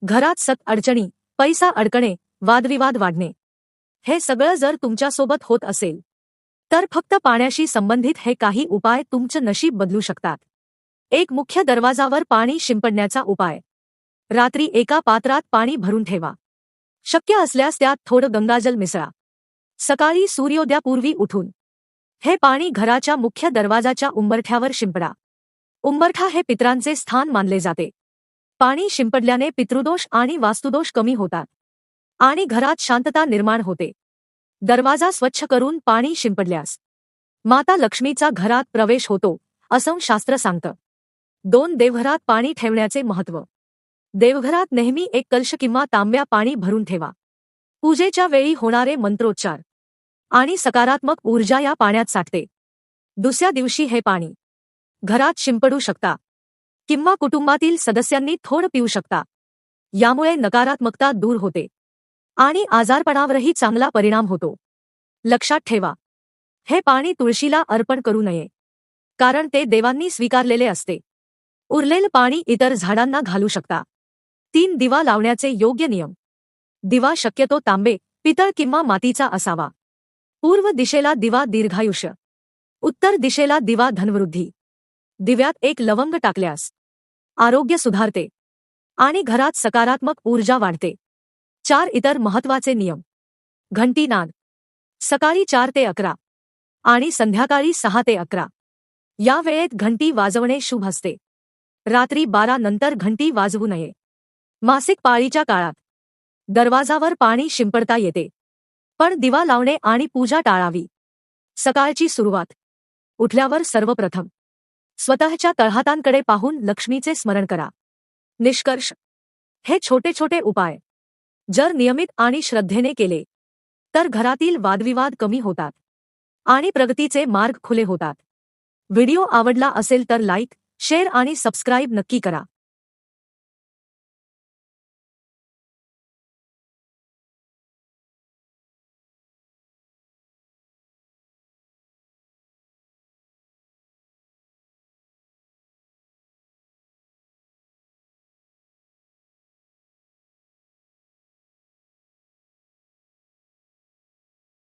घरात अडचणी, पैसा अडकणे, वादविवाद वाढणे, हे सगळं जर तुमच्यासोबत होत असेल तर फक्त पाण्याशी संबंधित हे काही उपाय तुमचं नशीब बदलू शकतात. एक मुख्य दरवाजावर पाणी शिंपडण्याचा उपाय. रात्री एका पात्रात पाणी भरून ठेवा. शक्य असल्यास त्यात थोडं गंगाजल मिसळा. सकाळी सूर्योदयापूर्वी उठून हे पाणी घराच्या मुख्य दरवाजाच्या उंबरठ्यावर शिंपडा. उंबरठा हे पितरांचे स्थान मानले जाते. पाणी शिंपडल्याने पितृदोष आणि वास्तुदोष कमी होतात आणि घरात शांतता निर्माण होते. दरवाजा स्वच्छ करून पाणी शिंपडल्यास माता लक्ष्मीचा घरात प्रवेश होतो असं शास्त्र सांगतं. 2. देवघरात पाणी ठेवण्याचे महत्त्व. देवघरात नेहमी एक कलश किंवा तांब्या पाणी भरून ठेवा. पूजेच्या वेळी होणारे मंत्रोच्चार आणि सकारात्मक ऊर्जा या पाण्यात साठते. दुसऱ्या दिवशी हे पाणी घरात शिंपडू शकता किंवा कुटुंबातील सदस्यांनी थोडं पिऊ शकता. यामुळे नकारात्मकता दूर होते आणि आजारपणावरही चांगला परिणाम होतो. लक्षात ठेवा, हे पाणी तुळशीला अर्पण करू नये, कारण ते देवांनी स्वीकारलेले असते. उरलेलं पाणी इतर झाडांना घालू शकता. 3. दिवा लावण्याचे योग्य नियम. दिवा शक्यतो तांबे, पितळ किंवा मातीचा असावा. पूर्व दिशेला दिवा दीर्घायुष्य, उत्तर दिशेला दिवा धनवृद्धी. दिव्यात एक लवंग टाकल्यास आरोग्य सुधारते आणि घरात सकारात्मक ऊर्जा वाढते. 4. इतर महत्त्वाचे नियम. घंटी नाद. सकाळी 4 ते 11 आणि संध्याकाळी 6 ते 11 या वेळेत घंटी वाजवणे शुभ असते. रात्री 12 नंतर घंटी वाजवू नये. मासिक पाळीच्या काळात दरवाजावर पाणी शिंपडता येते, पण दिवा लावणे आणि पूजा टाळावी. सकाळची सुरुवात. उठल्यावर सर्वप्रथम स्वतःच्या तळहातांकडे पाहून लक्ष्मीचे स्मरण करा. निष्कर्ष. हे छोटे छोटे उपाय जर नियमित आणि श्रद्धेने केले तर घरातील वादविवाद कमी होतात आणि प्रगतीचे मार्ग खुले होतात. व्हिडिओ आवडला असेल तर लाईक, शेअर आणि सबस्क्राईब नक्की करा.